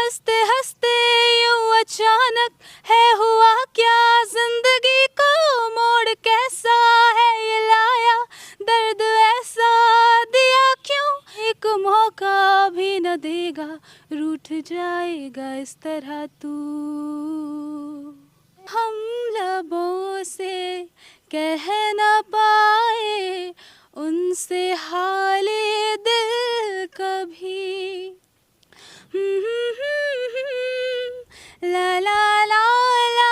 हंसते हंसते यूं अचानक है हुआ क्या, जिंदगी को मोड़ कैसा है ये लाया, दर्द ऐसा दिया क्यों, एक मौका भी न देगा, रूठ जाएगा इस तरह तू। हम लबों से कह न पाए उनसे हाले दिल कभी। ला ला ला ला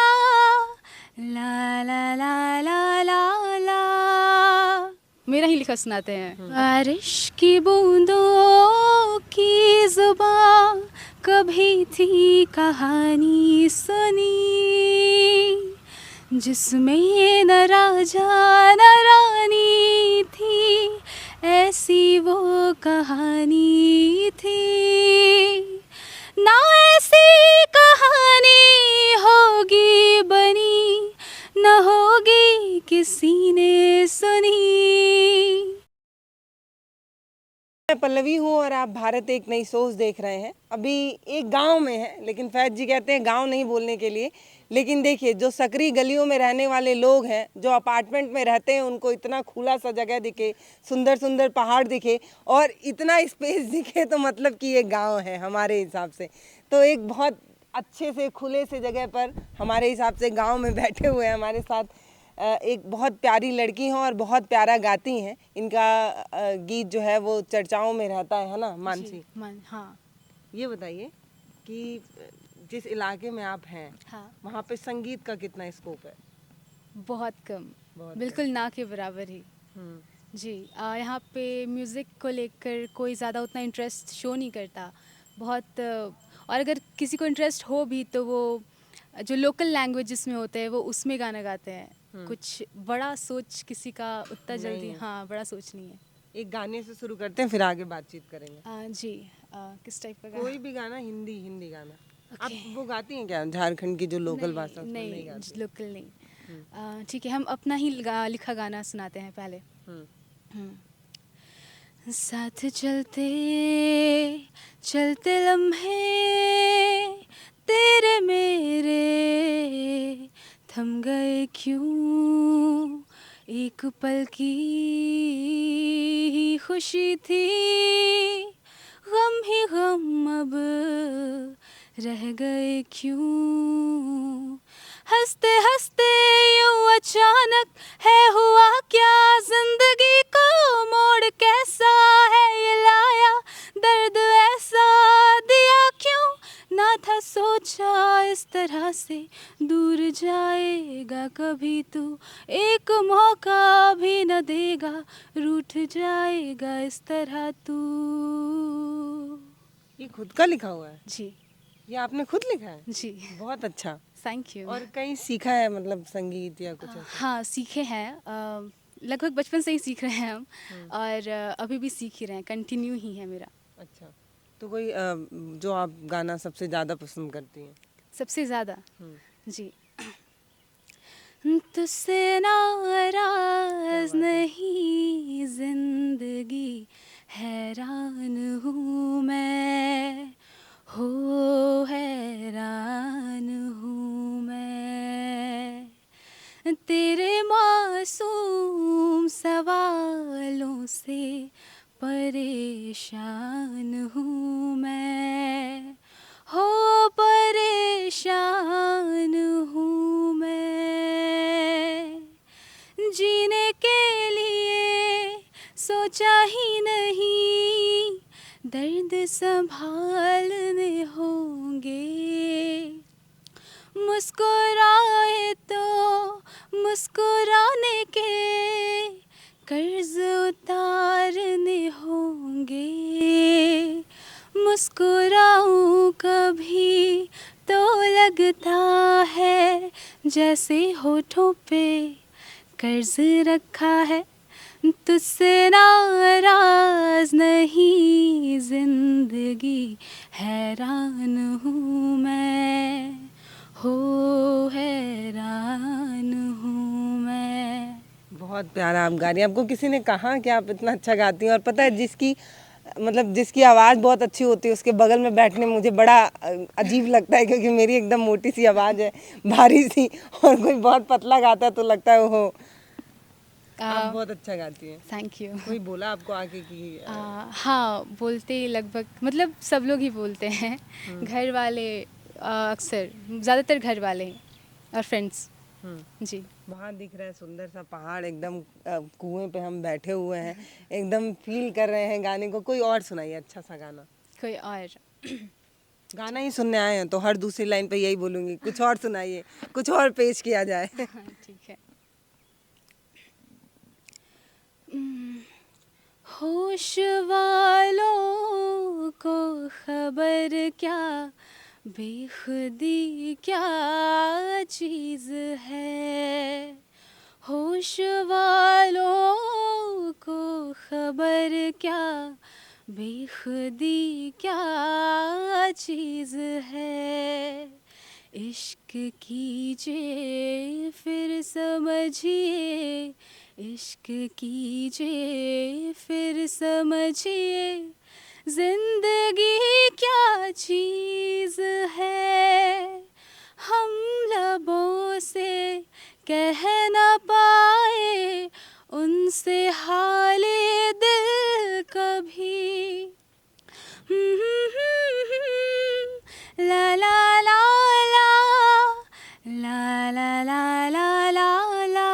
ला ला ला ला ला ला। मेरा ही लिखा सुनाते हैं। बारिश की बूंदों की जुबां कभी थी कहानी सुनी, जिसमें न राजा न रानी थी, ऐसी वो कहानी थी। ना ऐसी कहानी होगी बनी, न होगी किसी ने सुनी। मैं पल्लवी हूँ और आप भारत एक नई सोच देख रहे हैं। अभी एक गांव में है, लेकिन फैज जी कहते हैं गांव नहीं बोलने के लिए। लेकिन देखिए, जो सकरी गलियों में रहने वाले लोग हैं, जो अपार्टमेंट में रहते हैं, उनको इतना खुला सा जगह दिखे, सुंदर सुंदर पहाड़ दिखे और इतना स्पेस दिखे, तो मतलब कि ये गाँव है हमारे हिसाब से। तो एक बहुत अच्छे से खुले से जगह पर हमारे हिसाब से गाँव में बैठे हुए हैं हमारे साथ एक बहुत प्यारी लड़की हैं और बहुत प्यारा गाती हैं। इनका गीत जो है वो चर्चाओं में रहता है ना मानसी? हाँ। ये बताइए कि जिस इलाके में आप हैं, हाँ। वहाँ पे संगीत का कितना स्कोप है? बहुत कम, बहुत बिल्कुल ना के बराबर ही जी। यहाँ पे म्यूज़िक को लेकर कोई ज़्यादा उतना इंटरेस्ट शो नहीं करता बहुत। और अगर किसी को इंटरेस्ट हो भी तो वो जो लोकल लैंग्वेजेस में होते हैं वो उसमें गाना गाते हैं। कुछ बड़ा सोच किसी का उतना जल्दी, हाँ, बड़ा सोच नहीं है। एक गाने से शुरू करते हैं, फिर आगे बातचीत करेंगे। जी। किस टाइप का कोई भी गाना, हिंदी हिंदी गाना। आप Okay. वो गाती हैं क्या, झारखंड की जो लोकल भाषा? नहीं, गाती? लोकल नहीं। ठीक है, हम अपना ही लिखा गाना सुनाते हैं पहले। साथ चलते चलते लम्हे तेरे मेरे थम गए क्यों, एक पल की ही खुशी थी, गम ही गम अब रह गए क्यों। हंसते हंसते यूं अचानक है हुआ क्या, जिंदगी को मोड़ कैसा है ये लाया, दर्द ऐसा दिया क्यों, ना था सोचा इस तरह से दूर जाएगा कभी तू, एक मौका भी न देगा, रूठ जाएगा इस तरह तू। ये खुद का लिखा हुआ है? जी। ये आपने खुद लिखा है? जी। बहुत अच्छा। Thank you. और कहीं सीखा है, मतलब संगीत या कुछ ऐसा? हाँ, सीखे हैं। लगभग बचपन से ही सीख रहे हैं हम। और अभी भी सीख ही रहे हैं, कंटिन्यू ही है मेरा। अच्छा, तो कोई जो आप गाना सबसे ज़्यादा पसंद करती हैं? सबसे ज़्यादा? जी। तुझसे नाराज नहीं जिंदगी, हैरान हूँ मैं, हो हैरान हूँ मैं, तेरे मासूम सवालों से परेशान हूँ मैं, हो परेशान हूँ मैं, जीने के लिए सोचा ही नहीं, दर्द संभालने होंगे, मुस्कुराए तो मुस्कुराने के कर्ज उतारने होंगे, मुस्कुराऊं कभी तो लगता है जैसे होठों पे कर्ज रखा है, तुझसे नाराज नहीं जिंदगी, हैरान हूँ मैं, हो हैरान हूँ मैं। बहुत प्यारा आप गा रही हैं। आपको किसी ने कहा कि आप इतना अच्छा गाती हैं? और पता है, जिसकी मतलब जिसकी आवाज़ बहुत अच्छी होती है उसके बगल में बैठने में मुझे बड़ा अजीब लगता है, क्योंकि मेरी एकदम मोटी सी आवाज़ है, भारी सी, और कोई बहुत पतला गाता है तो लगता है ओहो। आप बहुत अच्छा गाती हैं। Thank you. कोई बोला आपको आके कि हाँ, बोलते ही लगभग, मतलब सब लोग ही बोलते हैं, घर वाले अक्सर, ज़्यादातर घर वाले ही और फ्रेंड्स। जी। वहाँ दिख रहा है सुंदर सा पहाड़, एकदम कुएं पे हम बैठे हुए हैं, एकदम फील कर रहे हैं गाने को। कोई और सुनाइए अच्छा सा गाना। कोई और? गाना ही सुनने आए हैं तो हर दूसरी लाइन पे यही बोलूंगी, कुछ और सुनाइए, कुछ और पेश किया जाए। ठीक है। होश वालों को खबर क्या, बेखुदी क्या चीज़ है। होश वालों को खबर क्या, बेखुदी क्या चीज़ है। इश्क कीजिए फिर समझिए, इश्क कीजिए फिर समझिए, जिंदगी क्या चीज़ है। हम लबों से कह न पाए उनसे हाले दिल कभी। ला ला ला ला ला ला ला ला ला ला।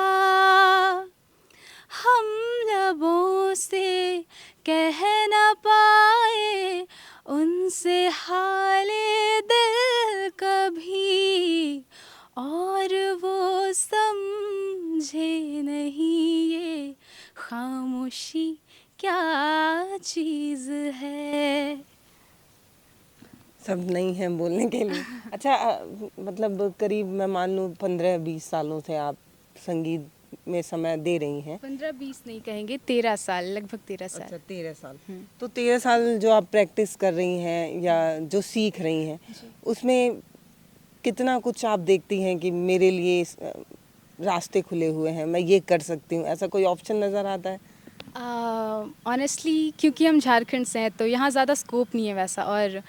हम लबों से कह न पाए उनसे हाले दिल कभी, और वो समझे नहीं ये खामोशी क्या चीज़ है। सब नहीं है बोलने के लिए। अच्छा, मतलब करीब मैं मान लूँ 15-20 सालों से आप संगीत में समय दे रही हैं। 15-20 नहीं कहेंगे, 13 साल, लगभग 13 साल। अच्छा, 13 साल। तो 13 साल जो आप प्रैक्टिस कर रही हैं या जो सीख रही हैं, उसमें कितना कुछ आप देखती हैं कि मेरे लिए रास्ते खुले हुए हैं, मैं ये कर सकती हूँ, ऐसा कोई ऑप्शन नज़र आता है? ऑनेस्टली क्योंकि हम झारखंड से हैं तो यहाँ ज़्यादा स्कोप नहीं है वैसा, और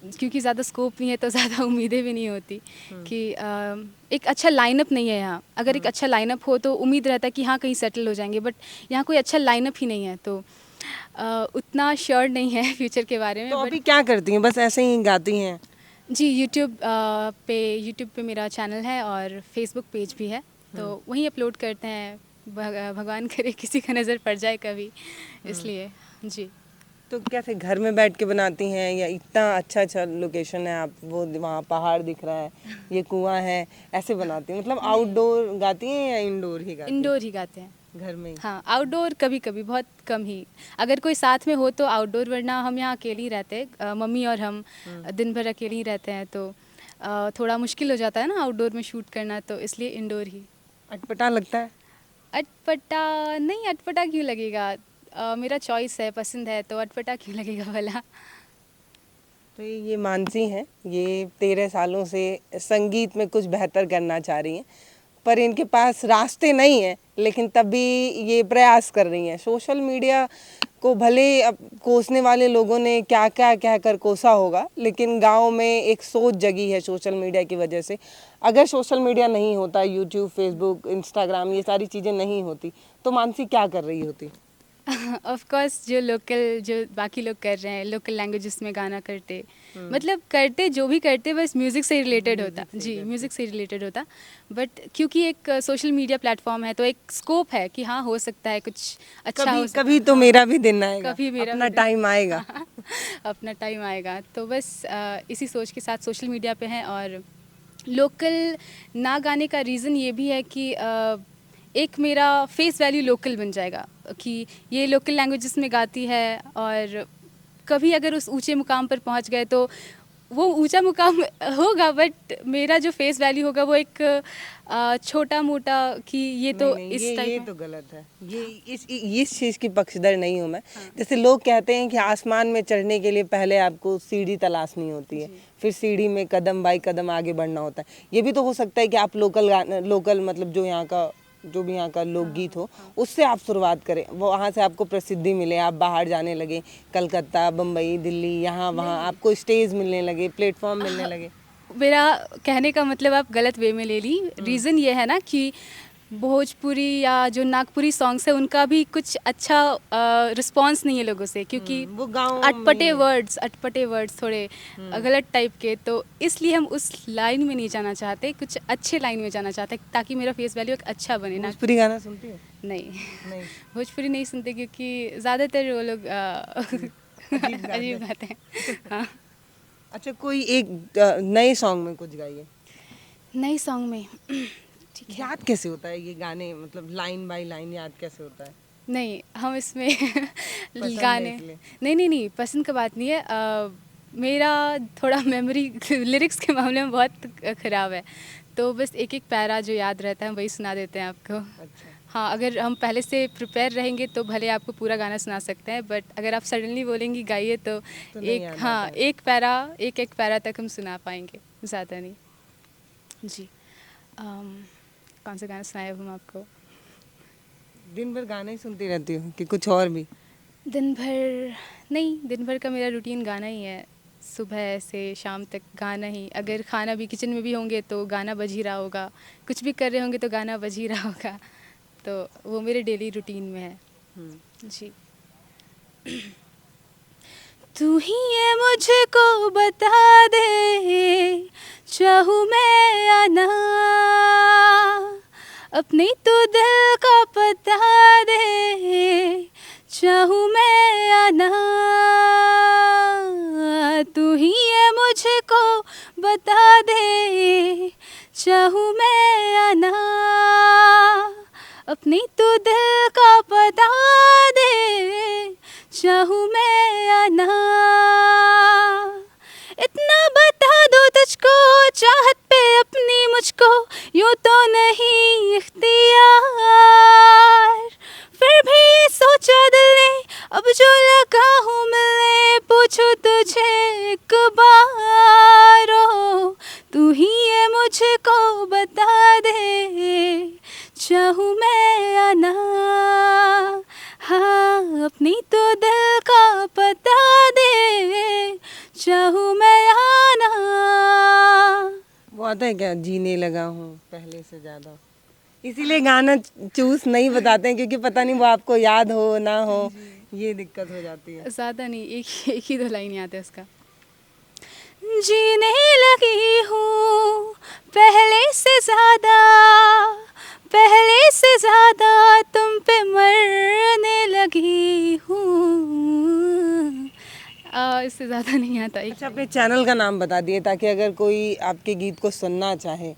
क्योंकि ज़्यादा स्कोप नहीं है तो ज़्यादा उम्मीदें भी नहीं होती कि एक अच्छा लाइनअप नहीं है यहाँ। अगर एक अच्छा लाइनअप हो तो उम्मीद रहता है कि हाँ कहीं सेटल हो जाएंगे, बट यहाँ कोई अच्छा लाइनअप ही नहीं है, तो उतना श्योर नहीं है फ्यूचर के बारे में। तो अभी क्या करती हैं, बस ऐसे ही गाती हैं? जी, यूट्यूब पे मेरा चैनल है और फेसबुक पेज भी है, तो वहीं अपलोड करते हैं। भगवान करे किसी का नज़र पड़ जाए कभी, इसलिए। जी। तो कैसे घर में बैठ के बनाती हैं, या इतना अच्छा अच्छा लोकेशन है, आप वो वहाँ पहाड़ दिख रहा है, ये कुआं है, ऐसे बनाती हैं? मतलब आउटडोर गाती हैं या इंडोर ही गाती हैं? इंडोर ही गाते हैं घर में ही? हाँ, आउटडोर कभी कभी, बहुत कम ही। अगर कोई साथ में हो तो आउटडोर, वरना हम यहाँ अकेले ही रहते हैं। मम्मी और हम दिन भर अकेले ही रहते हैं, तो थोड़ा मुश्किल हो जाता है ना आउटडोर में शूट करना, तो इसलिए इंडोर ही। अटपटा लगता है? अटपटा नहीं, अटपटा क्यों लगेगा? मेरा चॉइस है, पसंद है, तो अटपटा क्यों लगेगा भला। तो ये मानसी हैं, ये 13 सालों से संगीत में कुछ बेहतर करना चाह रही हैं, पर इनके पास रास्ते नहीं हैं, लेकिन तब भी ये प्रयास कर रही हैं। सोशल मीडिया को भले अब कोसने वाले लोगों ने क्या क्या कहकर कोसा होगा, लेकिन गांव में एक सोच जगी है सोशल मीडिया की वजह से। अगर सोशल मीडिया नहीं होता, यूट्यूब, फेसबुक, इंस्टाग्राम, ये सारी चीज़ें नहीं होती, तो मानसी क्या कर रही होती? ऑफ कोर्स जो बाकी लोग कर रहे हैं, लोकल लैंग्वेजेस में गाना करते, मतलब करते जो भी करते बस म्यूज़िक से रिलेटेड होता। जी, म्यूज़िक से रिलेटेड होता, बट क्योंकि एक सोशल मीडिया प्लेटफॉर्म है तो एक स्कोप है कि हाँ हो सकता है कुछ अच्छा हो सकता है। कभी तो मेरा भी दिन आएगा, कभी मेरा अपना टाइम आएगा। अपना टाइम आएगा, तो बस इसी सोच के साथ सोशल मीडिया पे हैं। और लोकल ना गाने का रीज़न ये भी है कि एक मेरा फेस वैल्यू लोकल बन जाएगा कि ये लोकल लैंग्वेजेस में गाती है, और कभी अगर उस ऊंचे मुकाम पर पहुंच गए तो वो ऊंचा मुकाम होगा, बट मेरा जो फेस वैल्यू होगा वो एक छोटा मोटा कि ये तो नहीं, इस ये टाइप तो गलत है। ये इस चीज़ की पक्षधर नहीं हूँ मैं। जैसे लोग कहते हैं कि आसमान में चढ़ने के लिए पहले आपको सीढ़ी तलाशनी होती है, फिर सीढ़ी में कदम बाई कदम आगे बढ़ना होता है। ये भी तो हो सकता है कि आप लोकल मतलब जो यहाँ का जो भी यहाँ का लोकगीत हो, उससे आप शुरुआत करें, वो वहाँ से आपको प्रसिद्धि मिले, आप बाहर जाने लगे, कलकत्ता, बम्बई, दिल्ली, यहाँ वहाँ आपको स्टेज मिलने लगे, प्लेटफॉर्म मिलने लगे। मेरा कहने का मतलब आप गलत वे में ले ली। रीज़न ये है ना कि भोजपुरी या जो नागपुरी सॉन्ग्स है उनका भी कुछ अच्छा रिस्पांस नहीं है लोगों से, क्योंकि वो गाँव अटपटे वर्ड्स थोड़े गलत टाइप के, तो इसलिए हम उस लाइन में नहीं जाना चाहते, कुछ अच्छे लाइन में जाना चाहते हैं ताकि मेरा फेस वैल्यू एक अच्छा बने ना। भोजपुरी गाना सुनती हो? नहीं, नहीं। भोजपुरी नहीं सुनते क्योंकि ज़्यादातर वो लोग अजीब गाते हैं। हाँ। अच्छा, कोई एक नए सॉन्ग में कुछ गाइए। नए सॉन्ग में ठीक है। याद कैसे होता है ये गाने, मतलब लाइन बाय लाइन याद कैसे होता है? नहीं, हम इसमें पसंद है गाने इसलिए? नहीं, पसंद का बात नहीं है। मेरा थोड़ा मेमोरी लिरिक्स के मामले में बहुत ख़राब है, तो बस एक एक पैरा जो याद रहता है वही सुना देते हैं आपको। अच्छा। हाँ, अगर हम पहले से प्रिपेयर रहेंगे तो भले आपको पूरा गाना सुना सकते हैं, बट अगर आप सडनली बोलेंगी गाइए तो नहीं एक याद हाँ आता है। एक पैरा तक हम सुना पाएंगे, ज़्यादा नहीं। जी। कौन सा गाना सुनाए अब हम आपको? दिन भर गाना ही सुनती रहती हो कि कुछ और भी? दिन भर नहीं, दिन भर का मेरा रूटीन गाना ही है, सुबह से शाम तक गाना ही। अगर खाना भी किचन में भी होंगे तो गाना बज ही रहा होगा, कुछ भी कर रहे होंगे तो गाना बज ही रहा होगा, तो वो मेरे डेली रूटीन में है। जी। तू ही है मुझको बता दे, चाहूँ मैं या ना, अपने तो दिल का पता दे, चाहूँ मैं या ना। तू ही है मुझको बता दे, चाहूँ मैं या ना, अपनी तो दिल का पता दे, चाहूँ मैं या ना। इतना बता दो तुझको, चाहत पे अपनी मुझको यूँ तो नहीं इख्तियार, फिर भी ये सोचा दिल ने अब जो लगा हूँ मिलने, पूछूं तुझे एक बार, ओ तू ही है मुझको बता दे, चाहूँ मैं या ना। हाँ, अपनी तो दिल का पता दे, चाहूँ मैं या ना। वो आता है क्या, जीने लगा हूँ पहले से ज्यादा? इसीलिए गाना चूज नहीं बताते हैं, क्योंकि पता नहीं वो आपको याद हो ना हो, ये दिक्कत हो जाती है। ज़्यादा नहीं, एक ही दो लाइन याद है उसका। जीने लगी हूँ पहले से ज़्यादा तुम पे मरने लगी हूँ। इससे ज़्यादा नहीं आता। अच्छा, अपने चैनल का नाम बता दिए ताकि अगर कोई आपके गीत को सुनना चाहे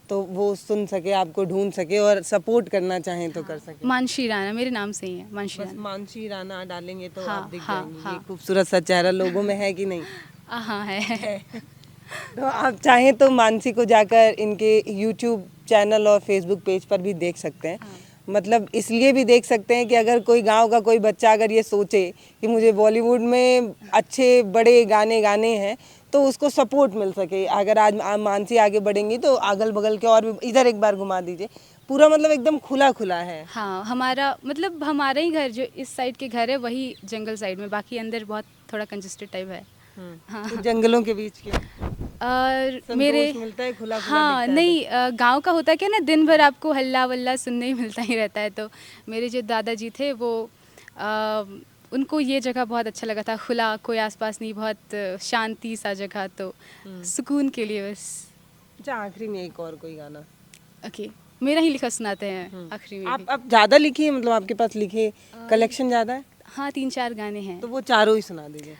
तो वो सुन सके, आपको ढूंढ सके, और सपोर्ट करना चाहे तो कर सके। मानसी राणा मेरे नाम से ही है, मानसी बस राणा। मानसी राणा डालेंगे तो हाँ, आप दिख हाँ, जाएंगे। हाँ। ये खूबसूरत सा चेहरा लोगों में है कि नहीं? हाँ है। तो आप चाहें तो मानसी को जाकर इनके यूट्यूब चैनल और फेसबुक पेज पर भी देख सकते हैं। मतलब इसलिए भी देख सकते हैं कि अगर कोई गांव का कोई बच्चा अगर ये सोचे कि मुझे बॉलीवुड में अच्छे बड़े गाने गाने हैं, तो उसको सपोर्ट मिल सके। अगर आज मानसी आगे बढ़ेंगी तो अगल बगल के और भी, इधर एक बार घुमा दीजिए, पूरा मतलब एकदम खुला खुला है। हाँ, हमारा ही घर जो इस साइड के घर है वही जंगल साइड में, बाकी अंदर बहुत थोड़ा कंजेस्टेड टाइप है। हाँ। तो जंगलों के बीच के और मेरे मिलता है, खुला खुला हाँ दिखता है नहीं, गांव का होता है क्या ना, दिन भर आपको हल्ला वल्ला सुनने ही मिलता ही रहता है। तो मेरे जो दादाजी थे वो उनको ये जगह बहुत अच्छा लगा था, खुला, कोई आसपास नहीं, बहुत शांति सा जगह, तो सुकून के लिए बस। अच्छा, आखिरी में एक और कोई गाना? ओके, मेरा ही लिखा सुनाते हैं आखिरी में भी। आप ज़्यादा लिखिए, मतलब आपके पास लिखे कलेक्शन ज़्यादा है? हाँ, 3-4 गाने हैं। तो वो चारों ही सुना दीजिए।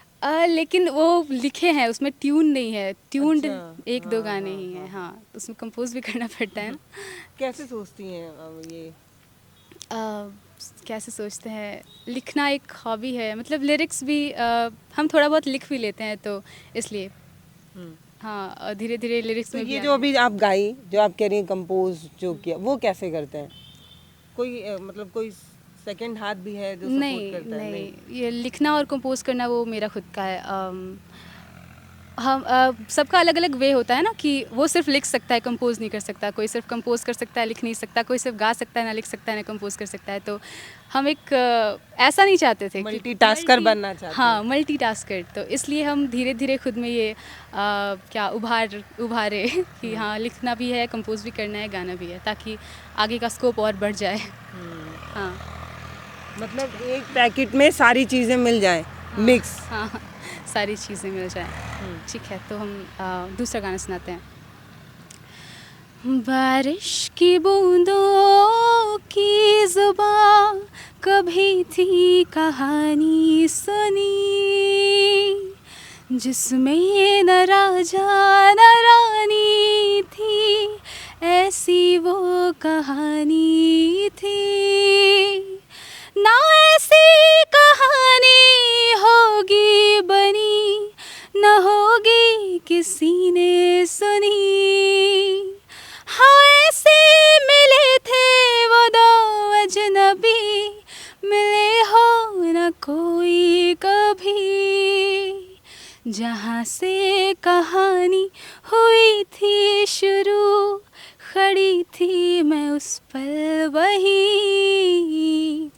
लेकिन वो लिखे हैं, उसमें ट्यून नहीं है, ट्यून्ड अच्छा, एक दो गाने ही हैं। हाँ, तो उसमें कंपोज भी करना पड़ता है ना। कैसे सोचती हैं अब ये? कैसे सोचते हैं, लिखना एक हॉबी है, मतलब लिरिक्स भी हम थोड़ा बहुत लिख भी लेते हैं, तो इसलिए हाँ धीरे धीरे लिरिक्स तो में ये भी जो अभी आप गाई, जो आप कह रही हैं कंपोज जो किया, वो कैसे करते हैं? कोई मतलब कोई सेकंड हाथ भी है जो सपोर्ट नहीं करता है? नहीं, ये लिखना और कंपोज करना वो मेरा खुद का है। हम सबका अलग अलग वे होता है ना कि वो सिर्फ लिख सकता है, कंपोज नहीं कर सकता। कोई सिर्फ कंपोज कर सकता है, लिख नहीं सकता। कोई सिर्फ गा सकता है, ना लिख सकता है, ना कंपोज कर सकता है। तो हम एक ऐसा नहीं चाहते थे, मल्टीटास्कर बनना चाहते हाँ, मल्टीटास्कर। तो इसलिए हम धीरे धीरे खुद में ये क्या उभारे कि हाँ, लिखना भी है, कंपोज भी करना है, गाना भी है, ताकि आगे का स्कोप और बढ़ जाए। हाँ, मतलब एक पैकेट में सारी चीज़ें मिल जाएं, मिक्स। हाँ, सारी चीज़ें मिल जाएं। ठीक है, तो हम दूसरा गाना सुनाते हैं। बारिश की बूंदों की जुबां कभी थी कहानी सुनी, जिसमें न राजा न रानी थी, ऐसी वो कहानी थी। ना ऐसी कहानी होगी बनी, न होगी किसी ने सुनी। हाँ, ऐसे मिले थे वो दो अजनबी, मिले हो न कोई कभी। जहाँ से कहानी हुई थी शुरू, खड़ी थी मैं उस पल वहीं।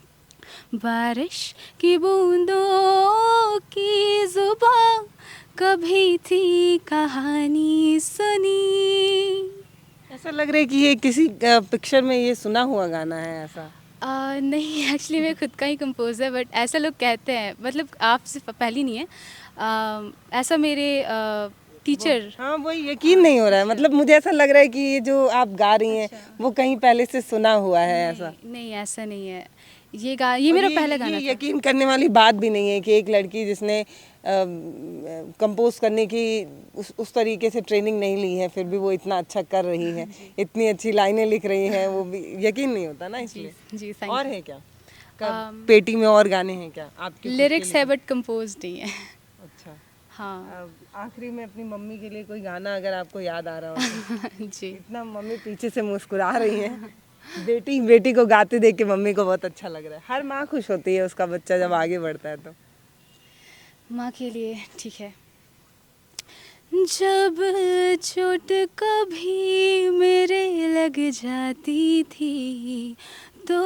बारिश की बूंदों की जुबां कभी थी कहानी सुनी। ऐसा लग रहा है कि ये किसी पिक्चर में ये सुना हुआ गाना है ऐसा। नहीं, एक्चुअली मैं खुद का ही कंपोज है, बट ऐसा लोग कहते हैं, मतलब आपसे पहली नहीं है। ऐसा मेरे टीचर। हाँ, वही यकीन नहीं हो रहा है। मतलब मुझे ऐसा लग रहा है कि ये जो आप गा रही हैं वो कहीं पहले से सुना हुआ है ऐसा। नहीं, ऐसा नहीं है। ये मेरा पहला गाना था। यकीन करने वाली बात भी नहीं है कि एक लड़की जिसने कंपोज करने की उस तरीके से ट्रेनिंग नहीं ली है, फिर भी वो इतना अच्छा कर रही है, इतनी अच्छी लाइनें लिख रही हैं, वो भी यकीन नहीं होता ना इसलिए। जी, थैंक और है क्या पेटी में और गाने हैं क्या आपके? लिरिक्स है बट कंपोज नहीं है। अच्छा, हाँ। आखिरी में अपनी मम्मी के लिए कोई गाना अगर आपको याद आ रहा हो तो। जी। इतना मम्मी पीछे से मुस्कुरा रही हैं। बेटी को गाते देख के मम्मी को बहुत अच्छा लग रहा है। हर माँ खुश होती है उसका बच्चा जब आगे बढ़ता है तो। माँ के लिए ठीक है। जब चोट कभी मेरे लग जाती थी, तो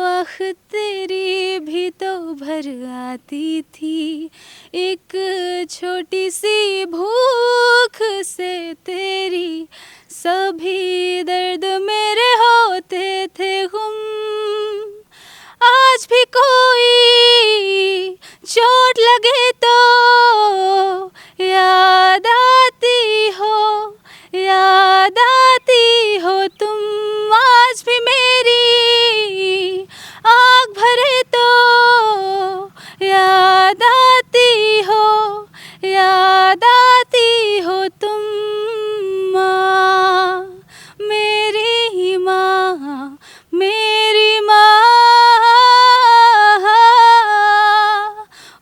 आँख तेरी भी तो भर आती थी। एक छोटी सी भूख से तेरी सभी दर्द मेरे होते थे गुम। आज भी कोई चोट लगे तो याद आती हो तुम। आज भी मेरी आँख भरे तो याद आती हो तुम। माँ, मेरी माँ, मेरी माँ,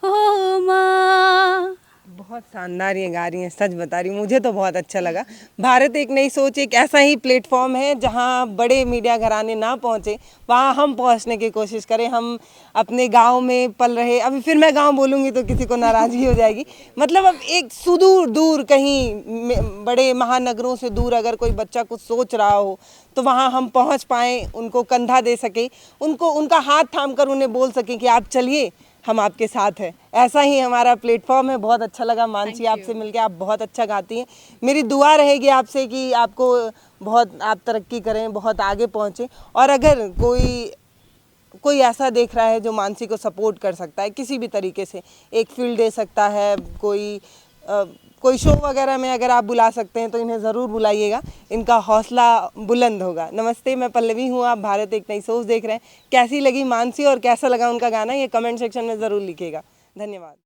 ओ माँ। बहुत शानदार ये गा रही हैं, सच बता रही हूँ, मुझे तो बहुत अच्छा लगा। भारत एक नई सोच एक ऐसा ही प्लेटफॉर्म है जहाँ बड़े मीडिया घराने ना पहुँचे, वहाँ हम पहुँचने की कोशिश करें। हम अपने गांव में पल रहे, अभी फिर मैं गांव बोलूँगी तो किसी को नाराज़गी हो जाएगी। मतलब अब एक सुदूर दूर कहीं बड़े महानगरों से दूर अगर कोई बच्चा कुछ सोच रहा हो तो वहाँ हम पहुँच पाएँ, उनको कंधा दे सकें, उनको उनका हाथ थाम कर उन्हें बोल सकें कि आप चलिए, हम आपके साथ हैं। ऐसा ही हमारा प्लेटफॉर्म है। बहुत अच्छा लगा मानसी आपसे मिलके, आप बहुत अच्छा गाती हैं। मेरी दुआ रहेगी आपसे कि आपको बहुत आप तरक्की करें, बहुत आगे पहुँचें। और अगर कोई ऐसा देख रहा है जो मानसी को सपोर्ट कर सकता है किसी भी तरीके से, एक फील्ड दे सकता है, कोई शो वगैरह में अगर आप बुला सकते हैं तो इन्हें ज़रूर बुलाइएगा, इनका हौसला बुलंद होगा। नमस्ते, मैं पल्लवी हूँ, आप भारत एक नई सोच देख रहे हैं। कैसी लगी मानसी और कैसा लगा उनका गाना, ये कमेंट सेक्शन में ज़रूर लिखिएगा। धन्यवाद।